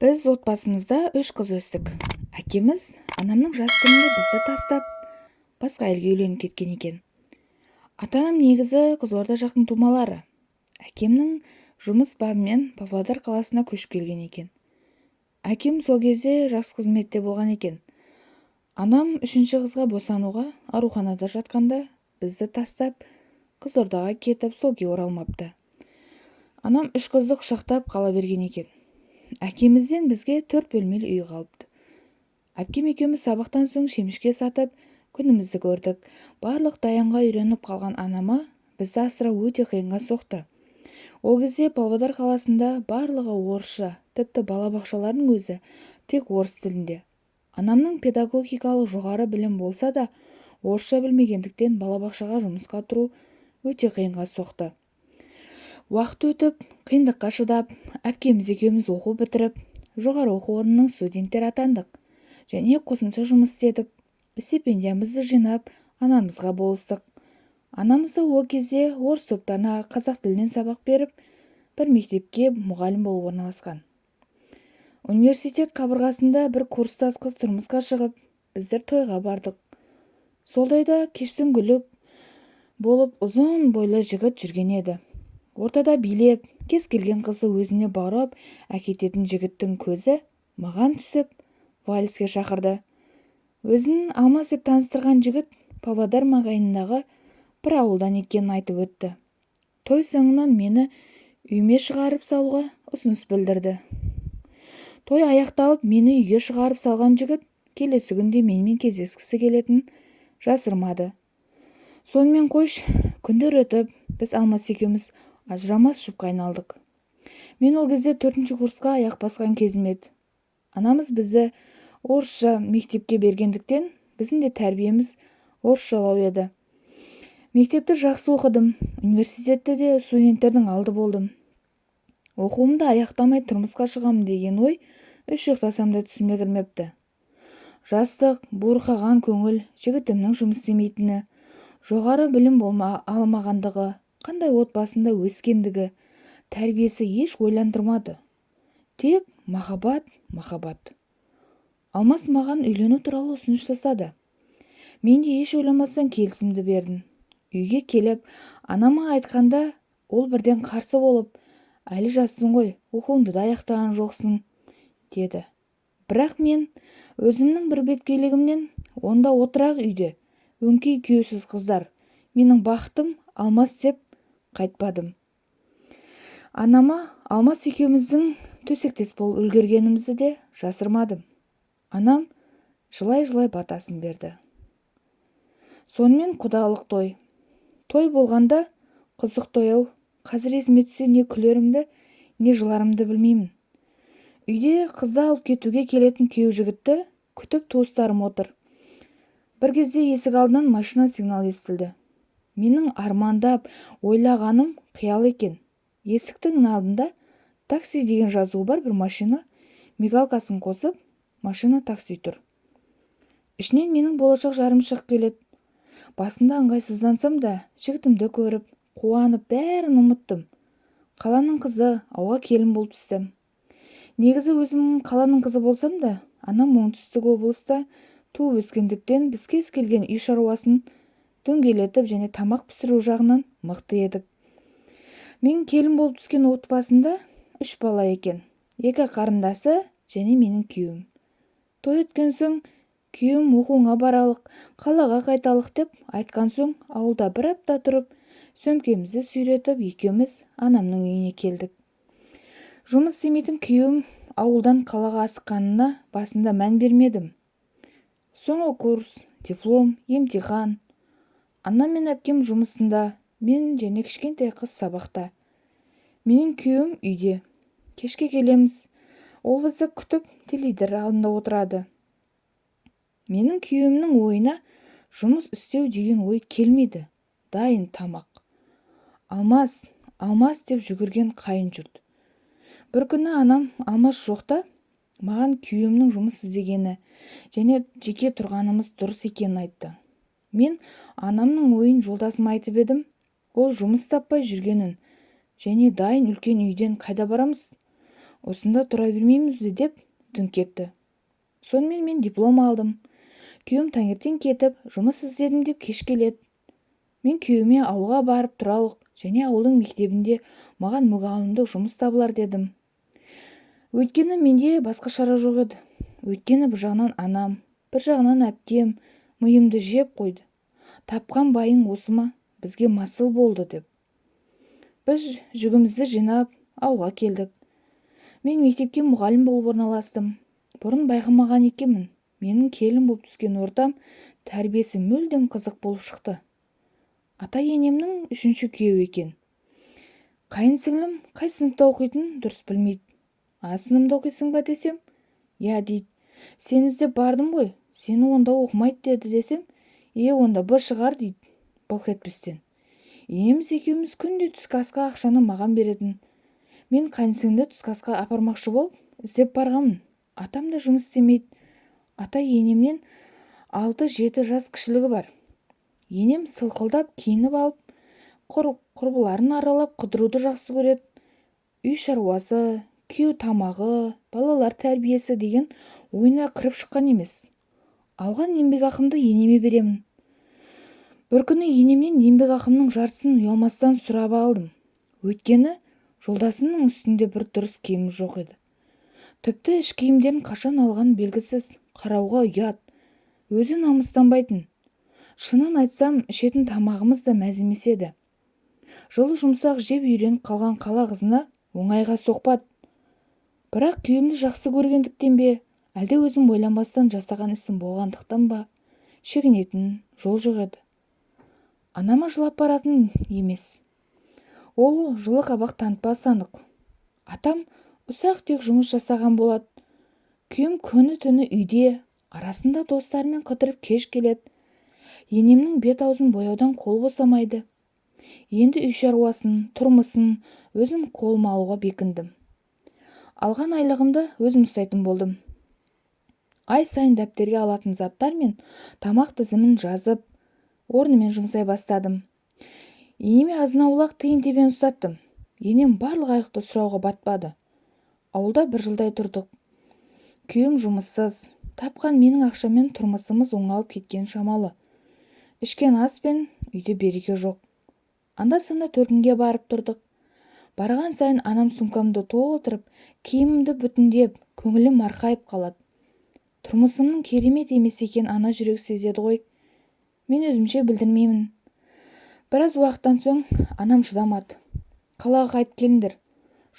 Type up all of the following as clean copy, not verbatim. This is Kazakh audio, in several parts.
Біз отбасымызда 3 қыз өстік. Әкеміз анамның жас күнінде бізді тастап, басқа елге үйленіп кеткен екен. Ата-анам негізі Қызылорда жақтың тумалары. Әкемнің жұмыс бабымен Павлодар қаласына көшіп келген екен. Әкем сол кезде жас қызметте болған екен. Анам 3-ші қызға босануға ауруханада жатқанда бізді тастап, Қызылордаға кетіп, сол күйі оралмапты. Анам 3 қызды құшақтап қала берген екен. Әкемізден бізге 4 бөлмелі үй қалыпты. Әпкем екеуміз сабақтан соң шемішке сатып, күнімізді көрдік. Барлық даянға үйреніп қалған анама бізді асырау өте қиынға соқты. Ол кезде Павлодар қаласында барлығы орысша, тіпті балабақшалардың өзі тек орыс тілінде. Анамның педагогикалық жоғары білім болса да, орысша білмегендіктен балабақшаға жұмысқа тұру өте қиынға соқты. Уақыт өтіп, қиындыққа шыдап, әпкеміз екеуміз оқу бітіріп, жоғары оқу орнының студенттері атандық және қосымша жұмыс істедік. Стипендиямызды жинап, анамызға болыстық. Анамыз ол кезде орыс топтарына қазақ тілінен сабақ беріп, бір мектепке мұғалім болып орналасқан. Университет қабырғасында бір курстас қыз тұрмысқа шығып, біздер тойға бардық. Солдайда кештің гүлі болып ұзын бойлы жігіт жүрген еді. Ортада билеп, кез келген қызды өзіне баурап әкететін жігіттің көзі маған түсіп, вальске шақырды. Өзін Алмас деп таныстырған жігіт Павлодар маңайындағы бір ауылдан екенін айтып өтті. Той соңынан мені үйме шығарып салуға ұсыныс білдірді. Той аяқталып, мені үйге шығарып салған жігіт келесі күнде менімен кездескісі келетінін жасырмады. Сонымен қойш, күндер өтіп, біз Алмас екеуміз ажырамас жұпқа айналдық. Мен ол кезде 4-ші курсқа аяқ басқан кезім еді. Анамыз бізді орысша мектепке бергендіктен, біздің де тәрбиеміз орысшалау еді. Мектепті жақсы оқыдым, университетте де студенттердің алды болдым. Оқуымды аяқтамай тұрмысқа шығамын деген ой үш ұйықтасам да түсіме кірмепті. Жастық, буырқаған көңіл, жігітімнің жұмыс істемейтіні, жоғары білім алмағандығы, қандай отбасында өскендігі, тәрбиесі еш ойландырмады. Тек махаббат. Алмас маған үйлену туралы ұсыныс жасады. Мен де еш ойламастан келісімді бердім. Үйге келіп, анама айтқанда, ол бірден қарсы болып, әлі жассың ғой, оқуыңды да аяқтаған жоқсың, деді. Бірақ мен өзімнің бір беткейлігімнен, онда отырақ үйде, өңкей күйеусіз қыздар, менің бақытым Алмас деп қайтпадым. Анама Алмас екеуміздің төсектес болып үлгергенімізді де жасырмадым. Анам жылай-жылай батасын берді. Сонымен құдалық той. Той болғанда қызық той-ау, қазір есіме түссе не күлерімді, не жыларымды білмеймін. Үйде қызды алып кетуге келетін күйеу жігітті күтіп туыстарым отыр. Бір кезде есік алдынан машина сигнал естілді. Менің армандап ойлағаным қиял екен. Есіктің алдында такси деген жазуы бар бір машина, мигалкасын қосып, машина такси тұр. Ішінен менің болашақ жарым шығып келеді. Басында ыңғайсыздансам да, жігітімді көріп, қуанып, бәрін ұмыттым. Қаланың қызы, ауға келін болып түстім. Негізі өзім қаланың қызы болсам да, анам оңтүстік облыста туып өскендіктен біз кез келген үй шаруасын дөңгелетіп және тамақ пісіру жағынан мықты едік. Мен келін болып түскен отбасында 3 бала екен. 2 қарындасы және менің күйеуім. Той өткен соң күйеуім оқуыңа баралық, қалаға қайталық деп айтқан соң ауылда бір апта тұрып, сөмкемізді сүйретіп екеуміз анамның үйіне келдік. Жұмыс істемейтін күйеуім ауылдан қалаға асыққанына басында мән бермедім. Соңғы курс, диплом, емтихан. Анам мен әпкем жұмысында, мен және кішкентай қыз сабақта. Менің күйеуім үйде. Кешке келеміз. Ол бізді күтіп теледидар алдында отырады. Менің күйеуімнің ойына жұмыс істеу деген ой келмейді. Дайын тамақ. Алмас деп жүгірген қайын жұрт. Бір күні анам Алмас жоқта маған күйеуімнің жұмыс іздегені және жеке тұрғанымыз дұрыс екенін айтты. Мен анамның ойын жолдасыма айтып едім, ол жұмыс таппай жүргенін және дайын үлкен үйден қайда барамыз? осында тұра бермейміз бе деп дүңк етті. Сонымен мен диплом алдым. Күйеуім таңертең кетіп, жұмыс іздедім деп кеш келеді. Мен күйеуіме ауылға барып тұралық және ауылдың мектебінде маған мұғалімдік жұмыс табылар дедім. Өйткені менде басқа шара жоқ еді. Өйткені бір жағынан анам, бір жағынан әпкем миымды жеп қойды. Тапқан байың осы ма? Бізге масыл болды деп. Біз жүгімізді жинап ауылға келдік. Мен мектепке мұғалім болып орналастым. Бұрын байқамаған екенмін. Менің келін болып түскен ортам тәрбиесі мүлдем қызық болып шықты. Ата-енемнің 3-ші күйеуі екен. Қайын-сіңлім қай сыныпта оқитынын дұрыс білмейді. А сыныбында оқисың ба десем, я дейді. Сен іздеп бардым ғой, сені онда оқымайды деді десем, онда бір шығар дейді, былқ етпестен. Енеміз екеуміз күнде түскі асқа ақшаны маған беретін. Мен қайын-сіңлімді түскі асқа апармақшы болып іздеп барғанмын. Атам да жұмыс істемейді. Ата-енемнен 6-7 жас кішілігі бар. Енем сылқылдап киініп алып, құрбыларын аралап қыдыруды жақсы көреді. Үй шаруасы, күйеу тамағы, балалар тәрбиесі деген ойына кіріп шыққан емес. Алған еңбекақымды енеме беремін. Бір күні енемнен еңбекақымның жартысын ұялмастан сұрап алдым. Өйткені жолдасымның үстінде бір дұрыс киім жоқ еді. Тіпті іш киімдерін қашан алған белгісіз, қарауға ұят. Өзі намыстанбайтын. Шынын айтсам, ішетін тамағымыз да мәз емес еді. Жылы жұмсақ жеп үйреніп қалған қала қызына оңайға соқпады. Бірақ күйеуімді жақсы көргендіктен бе, әлде өзім ойланбастан жасаған ісім болғандықтан ба, шегінетін жол жоқ еді. Анама жылап баратын емес. Ол жылы қабақ танытпасы анық. Атам ұсақ-түйек жұмыс жасаған болады. Күйеуім күні-түні үйде, арасында достарымен қыдырып кеш келеді. Енемнің бет-аузын бояудан қол босамайды. Енді үй шаруасын, тұрмысын өзім қолыма алуға бекіндім. Алған айлығымды өзім ұстайтын болдым. Ай сайын дәптерге алатын заттар мен тамақ тізімін жазып, орнымен жұмсай бастадым. Енеме азын-аулақ тиын-тебен ұстаттым. Енем барлық айлықты сұрауға батпады. Ауылда бір жылдай тұрдық. Күйеуім жұмыссыз, тапқан менің ақшамен тұрмысымыз оңалып кеткен шамалы. Ішкен ас пен үйде береке жоқ. Анда-санда төркінге барып тұрдық. Барған сайын анам сумкамды толтырып, киімімді бүтіндеп, көңілім марқайып қалады. Тұрмысымның керемет емес екен ана жүрек сезеді ғой. Мен өзімше білдірмеймін. Біраз уақыттан соң анам шыдамады. Қалаға қайтып келіңдер.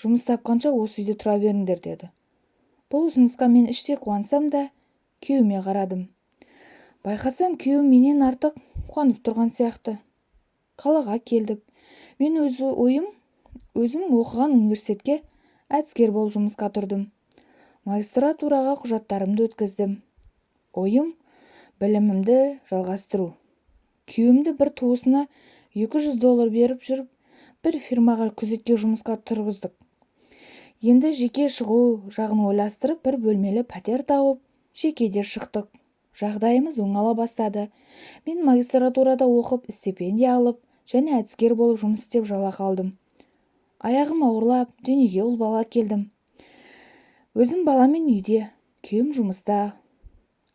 Жұмыс тапқанша осы үйде тұра беріңдер деді. Бұл ұсынысқа мен іштей қуансам да, күйеуіме қарадым. Байқасам күйеуім менен артық қуанып тұрған сияқты. Қалаға келдік. Мен өзім оқыған университетке әдіскер болып жұмысқа тұрдым. Магистратураға құжаттарымды өткіздім. Ойым білімімді жалғастыру. Күйеуімді бір туысына $200 беріп жүріп, бір фирмаға күзетке жұмысқа тұрғыздық. Енді жеке шығу жағын ойластырып, бір бөлмелі пәтер тауып, жекеде шықтық. Жағдайымыз оңала бастады. Мен магистратурада оқып, стипендия алып, және әдіскер болып жұмыс істеп жалақы алдым. Аяғым ауырлап, дүниеге ұл бала келдім. Өзім баламен үйде, күйеуім жұмыста.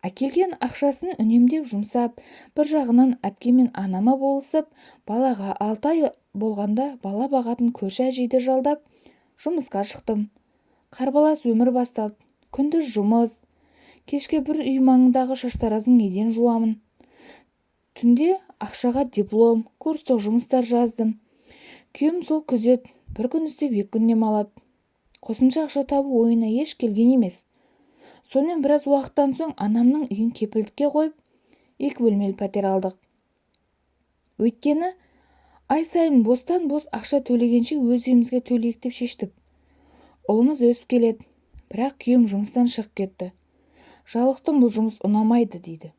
Әкелген ақшасын үнемдеп жұмсап, бір жағынан әпкемен анама болысып, балаға 6 ай болғанда бала бағатын көрші әжейді жалдап, жұмысқа шықтым. Қарбалас өмір басталды. Күндіз жұмыс. Кешке бір үй маңындағы шаштараздың еден жуамын. Түнде ақшаға диплом, курстық жұмыстар жаздым. Күйеуім сол күзет, бір күн істеп 2 күн дем алады. Қосымша ақша табу ойына еш келген емес. Сонымен біраз уақыттан соң анамның үйін кепілдікке қойып, 2 бөлмелі пәтер алдық. Өйткені ай сайын бостан-бос ақша төлегенше өз үйімізге төлейік деп шештік. Ұлымыз өсіп келеді, бірақ күйеуім жұмыстан шығып кетті. Жалықтым, бұл жұмыс ұнамайды дейді.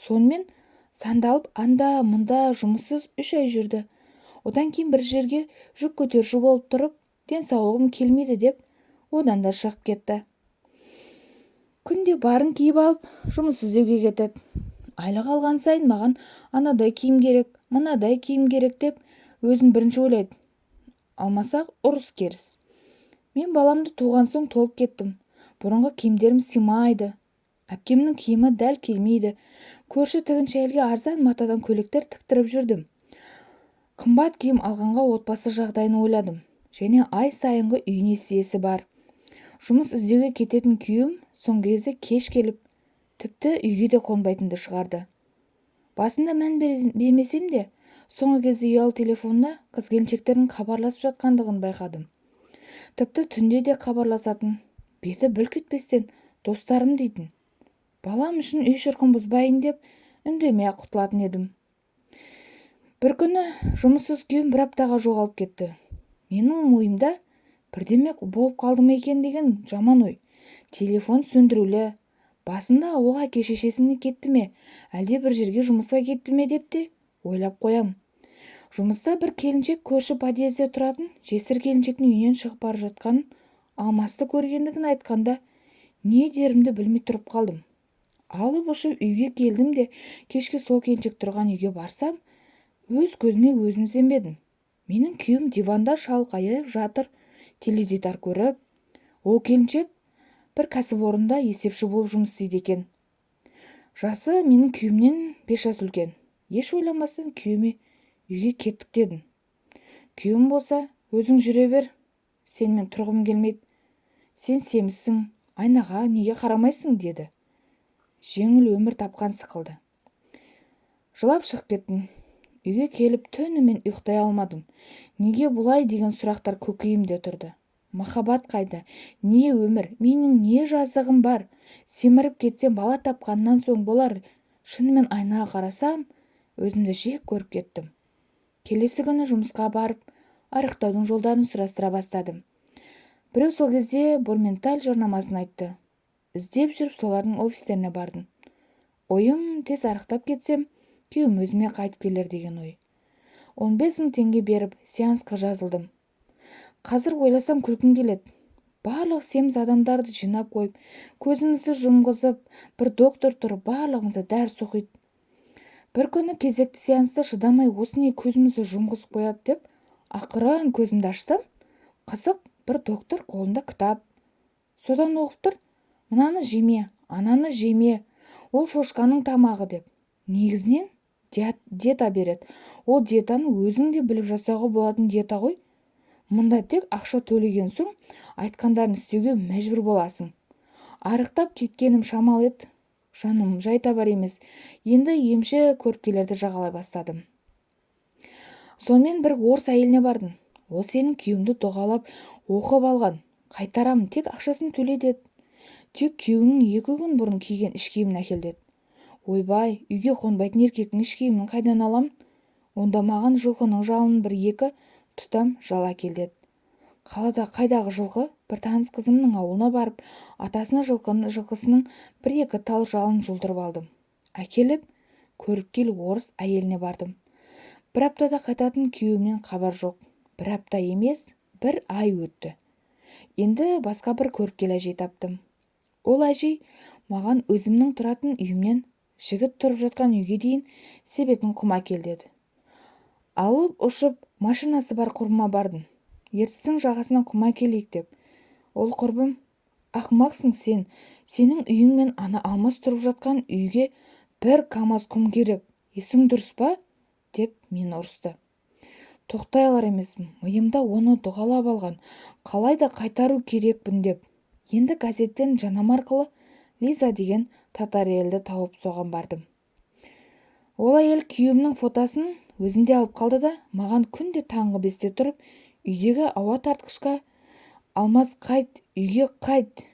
Сонымен сандалып анда-мұнда жұмыссыз 3 ай жүрді. Одан кейін бір жерге жүк көтеруші болып тұрып, денсаулығым келмейді деп, одан да шығып кетті. Күнде барын киіп алып, жұмыс іздеуге кетеді. Айлық алған сайын маған анадай киім керек, мынадай киім керек деп, өзін бірінші ойлайды. Алмасақ ұрыс керіс. Мен баламды туған соң толып кеттім. Бұрынғы киімдерім сыймайды. Әпкемнің киімі дәл келмейді. Көрші тігінші әйелге арзан матадан көйлектер тіктіріп жүрдім. Қымбат киім алғанға отбасы жағдайын ойладым. Және ай сайынғы үй несиесі бар. Жұмыс іздеуге кететін күйеуім соңғы кезде кеш келіп, тіпті үйге де қонбайтынды шығарды. Басында мән бермесем де, соңғы кезде ұялы телефонына қыз-келіншектердің хабарласып жатқандығын байқадым. Тіпті түнде де хабарласатын, беті бүлк етпестен достарым дейтін. Балам үшін үй шырқын бұзбайын деп үндемей-ақ құтылатын едім. Бір күні жұмыссыз күйеуім бір аптаға жоғалып кетті. Менің ойымда бірдеме болып қалды ма екен деген жаман ой. Телефон сөндірулі. Басында ауылға әке-шешесіне кетті ме, әлде бір жерге жұмысқа кетті ме деп те ойлап қоям. Жұмыста бір келіншек көрші подъезде тұратын жесір келіншектің үйінен шығып бара жатқанын, Алмасты көргендігін айтқанда, не дерімді білмей тұрып қалдым. Алып ұшып үйге келдім де, кешке сол келіншек тұрған үйге барсам, өз көзіме өзім сенбедім. Менің күйеуім диванда шалқайып жатыр, теледидар көріп. Ол келіншек бір кәсіпорында есепші болып жұмыс істейді екен. Жасы менің күйеуімнен 5 жас үлкен. Еш ойламастан күйеуіме үйге кеттік дедім. Күйеуім болса, өзің жүре бер, сенімен тұрғым келмейді. Сен семізсің, айнаға неге қарамайсың деді. Жеңіл өмір тапқан сықылды. Жылап шығып кеттім. Үйге келіп түнімен ұйықтай алмадым. Неге бұлай деген сұрақтар көкейімде тұрды. Махаббат қайда? Не өмір? Менің не жазығым бар? Семіріп кетсем бала тапқаннан соң болар. Шынымен айнаға қарасам, өзімді жек көріп кеттім. Келесі күні жұмысқа барып, арықтаудың жолдарын сұрастыра бастадым. Біреу сол кезде Борменталь жарнамасын айтты. Іздеп жүріп солардың офистеріне бардым. Ойым тез арықтап кетсем, күйеуім өзіме қайтып келер деген ой. 15 000 теңге беріп сеансқа жазылдым. Қазір ойласам күлкім келеді. Барлық семіз адамдарды жинап қойып, көзімізді жұмғызып, бір доктор тұрып барлығымызды дәріс оқиды. Бір күні кезекті сеанста шыдамай осыны көзімізді жұмғызып қояды деп, ақырын көзімді ашсам, қызық бір доктор қолында кітап. Содан оқып тұр, мынаны жеме, ананы жеме, ол шошқаның тамағы деп. Негізінен диета береді. Ол диетаны өзің де біліп жасауға болатын диета ғой. Мұнда тек ақша төлеген соң айтқандарын істеуге мәжбүр боласың. Арықтап кеткенім шамал еді. Жаным жай табар емес. Енді емші көріпкелерді жағалай бастадым. Сонымен бір орыс әйеліне бардым. Ол сенің күйеуіңді дұғалап оқып алған. Қайтарамын, тек ақшасын төле деді. Тек күйеуіңнің 2 күн бұрын киген іш киімін әкел деді. Ойбай, үйге қонбайтын еркектің іш киімін қайдан алам? Онда маған жылқының жалын 1-2 тұтам жал әкел деді. Қалада қайдағы жылқы? Бір таныс қызымның ауылына барып, атасына жылқысының 1-2 тал жалын жұлдырып алдым. Әкеліп, көріпкел орыс әйеліне бардым. Бір аптада қайтатын күйеуімнен хабар жоқ. Бір апта емес, 1 ай өтті. Енді басқа бір көріпкел әжей таптым. Ол әжей маған өзімнің тұратын үйімнен жігіт тұрып жатқан үйге дейін себетін құм әкел деді. Алып ұшып машинасы бар құрбыма бардым. Ертістің жағасынан құм әкелейік деп. Ол құрбым, ақымақсың сен, сенің үйің мен ана Алмас тұрып жатқан үйге 1 камаз құм керек, есің дұрыс па? Деп мені ұрысты. Тоқтай алар емеспін, миымда оны дұғалап алған, қалайда қайтару керекпін деп. Енді газеттен жанама арқылы Лиза деген татар әйелді тауып соған бардым. Ол әйел күйеуімнің фотосын өзінде алып қалды да, маған күнде таңғы 5-те тұрып, үйдегі ауа тартқышқа Алмас қайт, үйге қайт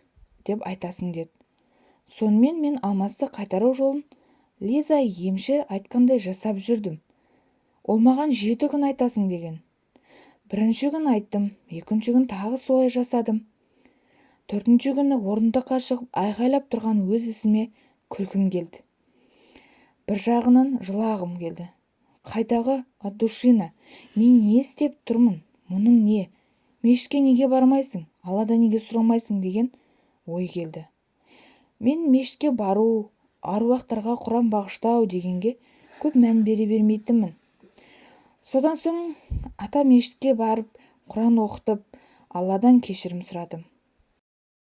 деп айтасың деді. Сонымен мен Алмасты қайтару жолын Лиза емші айтқандай жасап жүрдім. Ол маған 7 күн айтасың деген. 1-ші күн айттым, 2-ші күн тағы солай жасадым. 4-ші күні орындыққа шығып айғайлап тұрған өз ісіме күлкім келді. Бір жағынан жылағым келді. Қайдағы отдушина, мен не істеп тұрмын, мұның не? Мешітке неге бармайсың, Аллада неге сұрамайсың деген ой келді. Мен мешітке бару, аруақтарға құран бағыштау дегенге көп мән бере бермейтінмін. Содан соң ата мешітке барып, құран оқытып, Алладан кешірім сұрадым.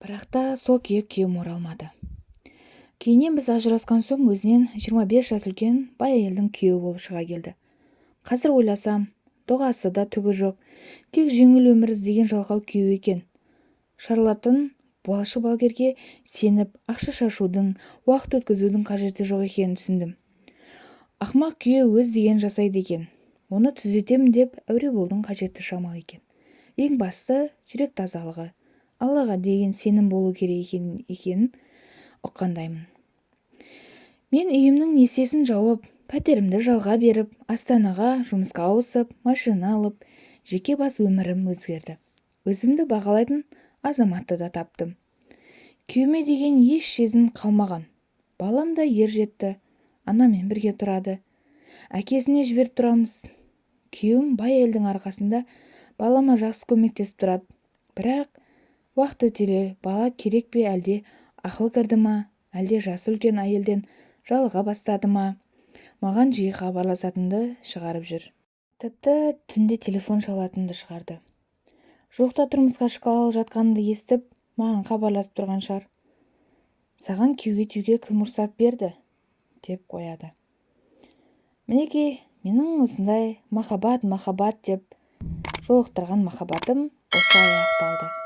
Бірақ та сол күйеуім оралмады. Кейіннен біз ажырасқан соң өзінен 25 жас үлкен бай әйелдің күйеуі болып шыға келді. Қазір ойласам, дұғасы да түгі жоқ, тек жеңіл өмір іздеген жалқау күйеу екен. Шарлатын балшы балгерге сеніп, ақша шашудың, уақыт өткізудің қажеті жоқ екенін түсіндім. Ақмақ күйеу өз деген жасайды екен. Оны түзетемін деп әуре болудың қажеті шамал екен. Ең басты жүрек тазалығы, Аллаға деген сенім болу керек екенін ұққандаймын. Мен үйімнің несиесін жауып, пәтерімді жалға беріп, Астанаға жұмысқа ауысып, машина алып, жеке бас өмірім өзгерді. Өзімді бағалайтын азаматты да таптым. Күйеуіме деген еш сезім қалмаған. Балам да ер жетті, анамен бірге тұрады. Әкесіне жіберіп тұрамыз. Күйеуім бай әйелдің арқасында балама жақсы көмектесіп тұрады. Бірақ уақыт өте бала керек пе, әлде ақыл кірді ма, әлде жасы үлкен әйелден жалыға бастады ма, маған жиі хабарласатынды шығарып жүр. Тіпті түнде телефон шалатынды шығарды. Жоқта тұрмысқа шыққалы жатқанымды естіп, маған хабарласып тұрған шығар. Саған күйеуге тиюге кім рұқсат берді? Деп қояды. Мінекей, менің осындай махаббат деп жолықтырған махаббатым осылай аяқталды.